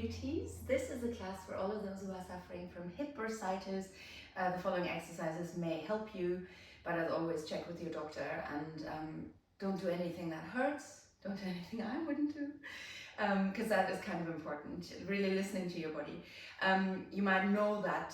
glutes. This is a class for all of those who are suffering from hip bursitis. The following exercises may help you, but as always, check with your doctor and don't do anything that hurts. Don't do anything I wouldn't do, because that is kind of important, really listening to your body. You might know that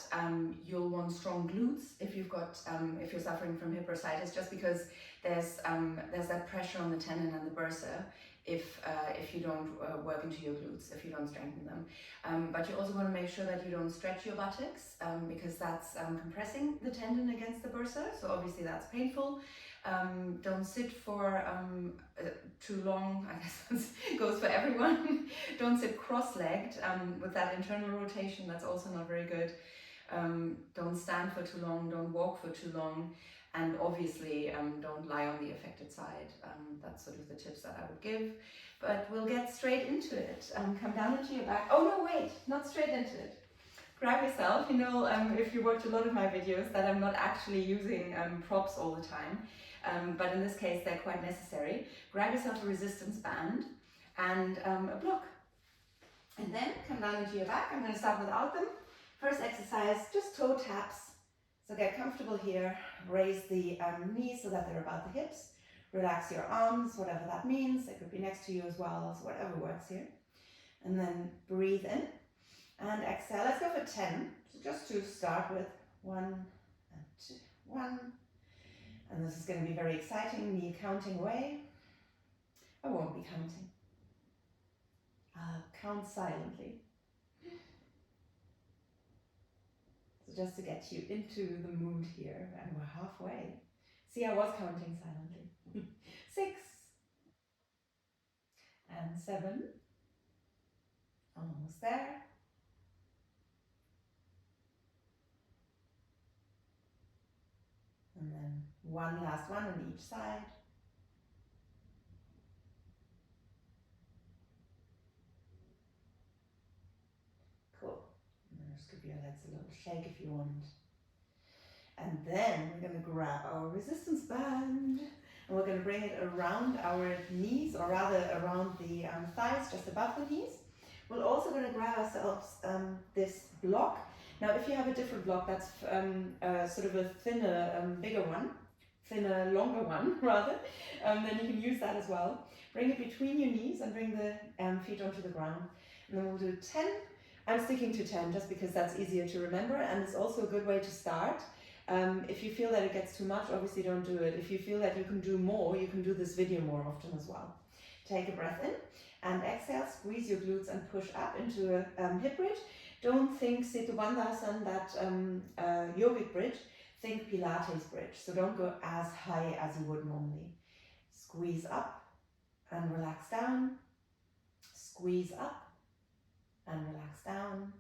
you'll want strong glutes if if you're suffering from hip bursitis, just because there's that pressure on the tendon and the bursa if you don't work into your glutes, if you don't strengthen them. But you also want to make sure that you don't stretch your buttocks, because that's compressing the tendon against the bursa, so obviously that's painful. Don't sit for too long, I guess that goes for everyone. Don't sit cross-legged with that internal rotation, that's also not very good. Don't stand for too long, don't walk for too long, and obviously don't lie on the affected side. That's sort of the tips that I would give, but we'll get straight into it. Come down into your back. Oh no, wait, not straight into it. Grab yourself. You know, if you watch a lot of my videos, that I'm not actually using props all the time, but in this case they're quite necessary. Grab yourself a resistance band and a block, and then come down into your back. I'm going to start without them. First exercise, just toe taps. So get comfortable here, raise the knees so that they're about the hips, relax your arms, whatever that means. They could be next to you as well, so whatever works here. And then breathe in and exhale. Let's go for 10. So just to start with, 1 and 2, 1. And this is going to be very exciting, me counting away. I won't be counting. I'll count silently. So just to get you into the mood here, and we're halfway. See, I was counting silently. 6 and 7, almost there. And then one last one on each side. Cool. And then just give your legs a little shake if you want. And then we're going to grab our resistance band and we're going to bring it around our knees, or rather around the thighs, just above the knees. We're also going to grab ourselves this block. Now, if you have a different block that's sort of a thinner, bigger one, thinner, longer one rather, then you can use that as well. Bring it between your knees and bring the feet onto the ground. And then we'll do 10. I'm sticking to 10 just because that's easier to remember, and it's also a good way to start. If you feel that it gets too much, obviously don't do it. If you feel that you can do more, you can do this video more often as well. Take a breath in and exhale, squeeze your glutes and push up into a hip bridge. Don't think Setu Bandhasan, that yogic bridge. Think Pilates bridge. So don't go as high as you would normally. Squeeze up and relax down. Squeeze up and relax down.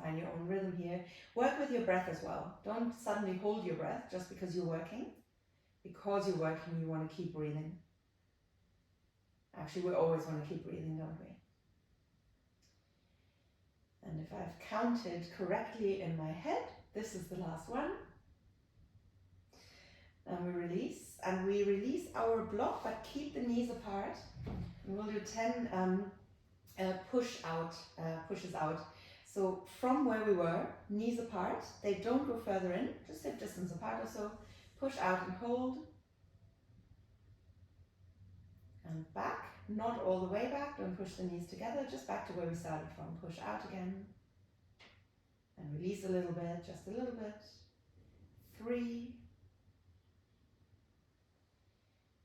Find your own rhythm here. Work with your breath as well. Don't suddenly hold your breath just because you're working. Because you're working, you want to keep breathing. Actually, we always want to keep breathing, don't we? And if I've counted correctly in my head, this is the last one. And we release. And we release our block, but keep the knees apart. And we'll do 10 pushes out. So from where we were, knees apart, they don't go further in, just hip distance apart or so. Push out and hold. And back, not all the way back, don't push the knees together, just back to where we started from. Push out again. And release a little bit, just a little bit. 3.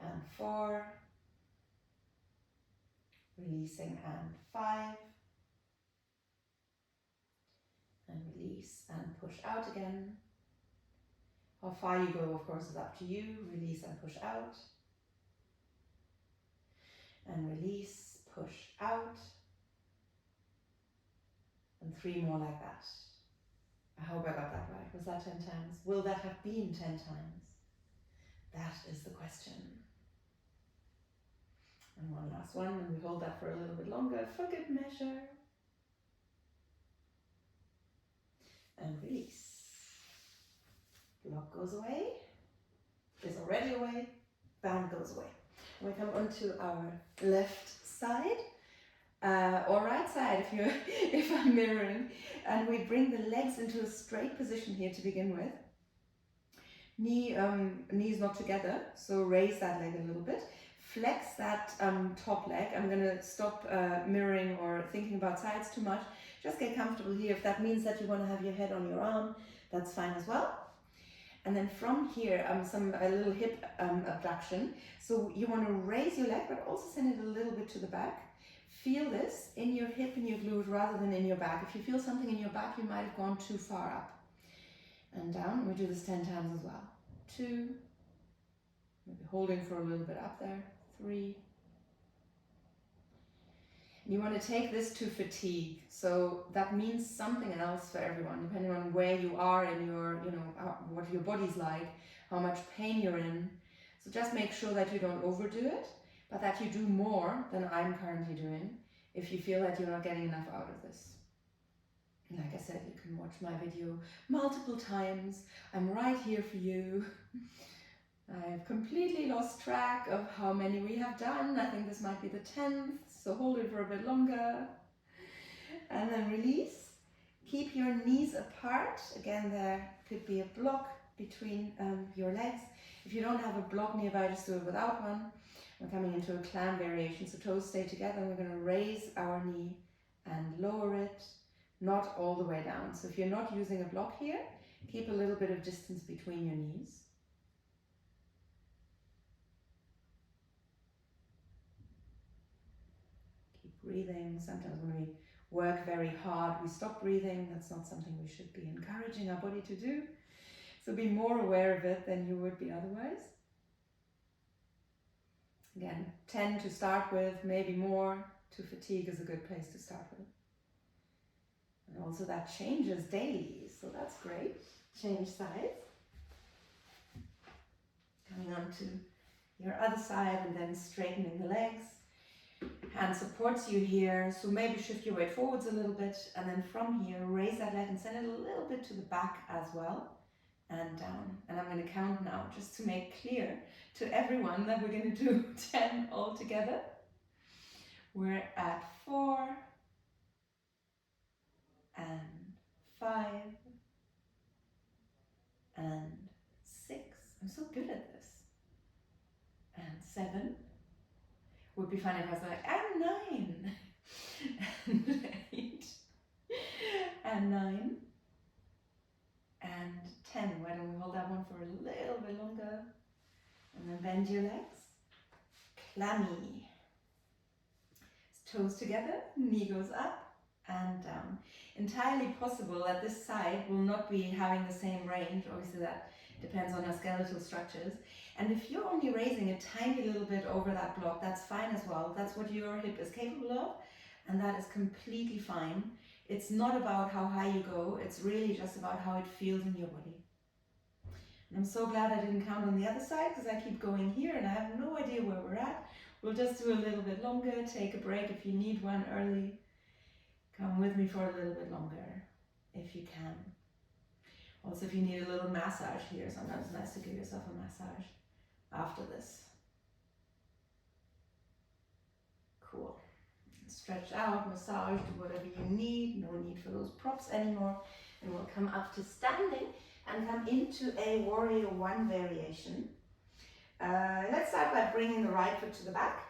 And 4. Releasing, and 5. And release and push out again. How far you go, of course, is up to you. Release and push out. And release, push out. And 3 more like that. I hope I got that right. Was that 10 times? Will that have been 10 times? That is the question. And one last one, and we hold that for a little bit longer for good measure. And release. Block goes away. Is already away. Band goes away. We come onto our left side, or right side if you if I'm mirroring, and we bring the legs into a straight position here to begin with. Knees not together, so raise that leg a little bit. Flex that top leg. I'm going to stop mirroring or thinking about sides too much. Just get comfortable here. If that means that you want to have your head on your arm, that's fine as well. And then from here, a little hip abduction. So you want to raise your leg, but also send it a little bit to the back. Feel this in your hip and your glute rather than in your back. If you feel something in your back, you might have gone too far up. And down. We do this 10 times as well. 2, maybe holding for a little bit up there. 3. And you want to take this to fatigue. So that means something else for everyone, depending on where you are in your, what your body's like, how much pain you're in. So just make sure that you don't overdo it, but that you do more than I'm currently doing if you feel that you're not getting enough out of this. Like I said, you can watch my video multiple times. I'm right here for you. I've completely lost track of how many we have done. I think this might be the 10th, so hold it for a bit longer. And then release. Keep your knees apart. Again, there could be a block between your legs. If you don't have a block nearby, just do it without one. We're coming into a clam variation, so toes stay together. We're going to raise our knee and lower it. Not all the way down. So if you're not using a block here, keep a little bit of distance between your knees. Keep breathing. Sometimes when we work very hard, we stop breathing. That's not something we should be encouraging our body to do. So be more aware of it than you would be otherwise. Again, 10 to start with, maybe more. To fatigue is a good place to start with. And also that changes daily, so that's great. Change sides. Coming on to your other side and then straightening the legs. Hand supports you here, so maybe shift your weight forwards a little bit, and then from here, raise that leg and send it a little bit to the back as well, and down. And I'm going to count now, just to make clear to everyone that we're going to do 10 all together. We're at 4, and 5, and 6. I'm so good at this. And 7. Would be fun if I was like, and 9. And 8. And 9. And 10. Why don't we hold that one for a little bit longer? And then bend your legs. Clammy. Toes together, knee goes up and down. Entirely possible that this side will not be having the same range. Obviously that depends on our skeletal structures. And if you're only raising a tiny little bit over that block, that's fine as well. That's what your hip is capable of, and that is completely fine. It's not about how high you go, it's really just about how it feels in your body. And I'm so glad I didn't count on the other side, because I keep going here and I have no idea where we're at. We'll just do a little bit longer, take a break if you need one early. Come with me for a little bit longer, if you can. Also, if you need a little massage here, sometimes it's nice to give yourself a massage after this. Cool. Stretch out, massage, do whatever you need. No need for those props anymore. And we'll come up to standing and come into a warrior 1 variation. Let's start by bringing the right foot to the back.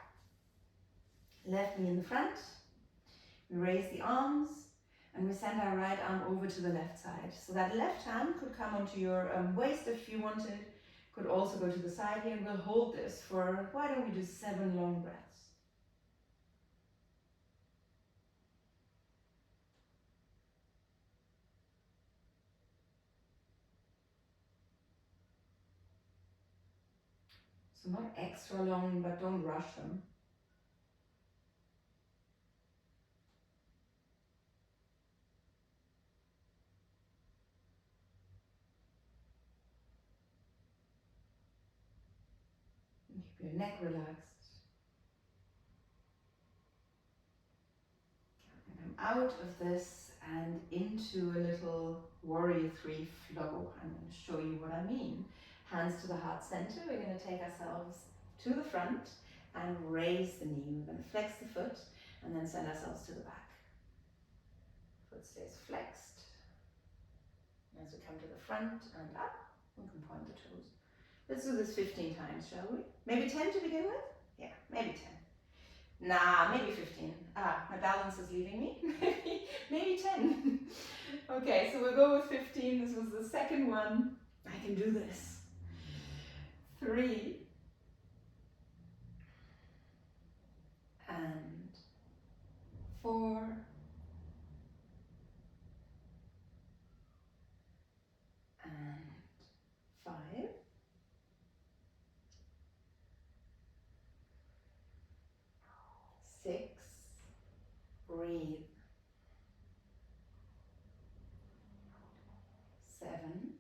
Left knee in the front. We raise the arms and we send our right arm over to the left side. So that left hand could come onto your waist if you wanted. Could also go to the side here, and we'll hold this for, why don't we do 7 long breaths. So not extra long, but don't rush them. Keep your neck relaxed. And I'm out of this and into a little warrior 3 flow. I'm going to show you what I mean. Hands to the heart center. We're going to take ourselves to the front and raise the knee. We're going to flex the foot and then send ourselves to the back. Foot stays flexed. As we come to the front and up, we can point the toes. Let's do this 15 times, shall we? Maybe 10 to begin with? Yeah, maybe 10. Nah, maybe 15. My balance is leaving me. maybe 10. Okay, so we'll go with 15. This was the second one. I can do this. 3. And 4. And 5. 6. Breathe. 7.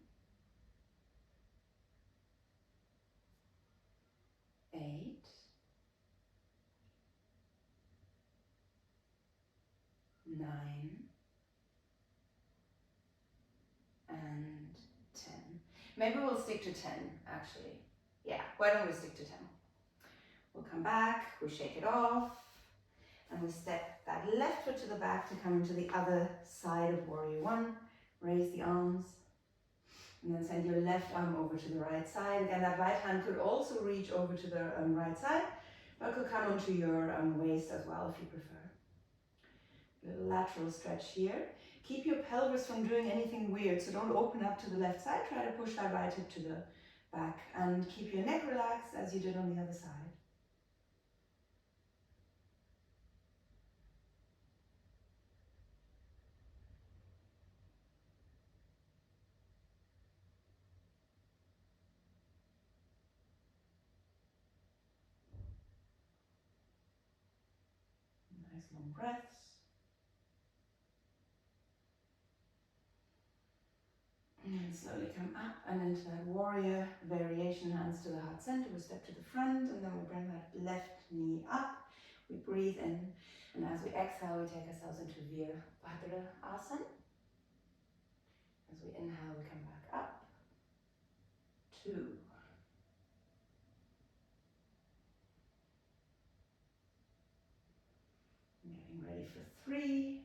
8. 9. And 10. Maybe we'll stick to 10 actually. Yeah, why don't we stick to 10? We'll come back, we shake it off, and we step that left foot to the back to come into the other side of warrior one. Raise the arms, and then send your left arm over to the right side. Again, that right hand could also reach over to the right side, but could come onto your waist as well if you prefer. Little lateral stretch here. Keep your pelvis from doing anything weird, so don't open up to the left side. Try to push that right hip to the back and keep your neck relaxed as you did on the other side. Nice long breaths. And slowly come up and into that warrior variation, hands to the heart center. We step to the front and then we bring that left knee up. We breathe in, and as we exhale, we take ourselves into Virabhadrasana. As we inhale, we come back up. 2. Getting ready for 3.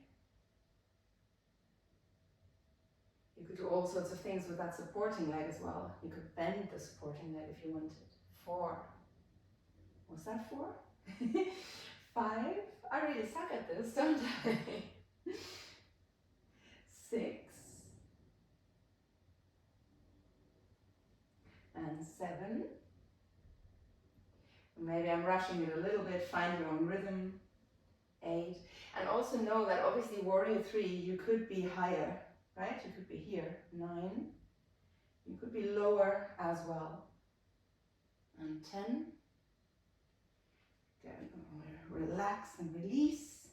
You could do all sorts of things with that supporting leg as well. You could bend the supporting leg if you wanted. 4. Was that 4? 5. I really suck at this, don't I? 6. And 7. Maybe I'm rushing it a little bit. Find your own rhythm. 8. And also know that obviously warrior 3, you could be higher. Right? You could be here, 9. You could be lower as well. And 10. Then relax and release.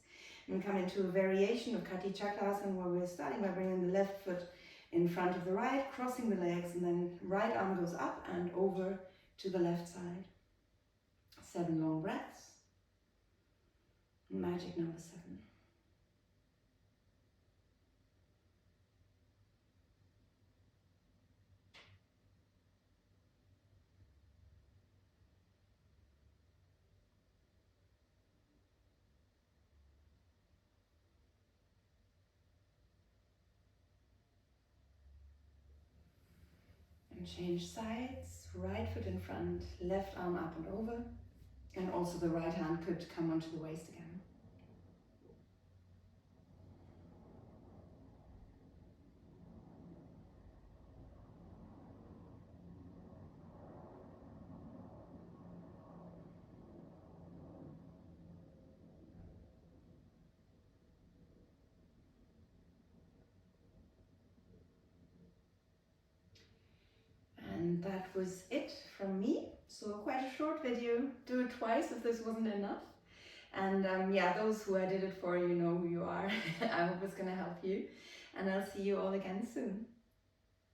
And we come into a variation of Kati Chakras, where we're starting by bringing the left foot in front of the right, crossing the legs, and then right arm goes up and over to the left side. 7 long breaths. Magic number 7. And change sides, right foot in front, left arm up and over, and also the right hand could come onto the waist again. And that was it from me. So quite a short video. Do it twice if this wasn't enough. And yeah, those who I did it for, you know who you are. I hope it's going to help you. And I'll see you all again soon.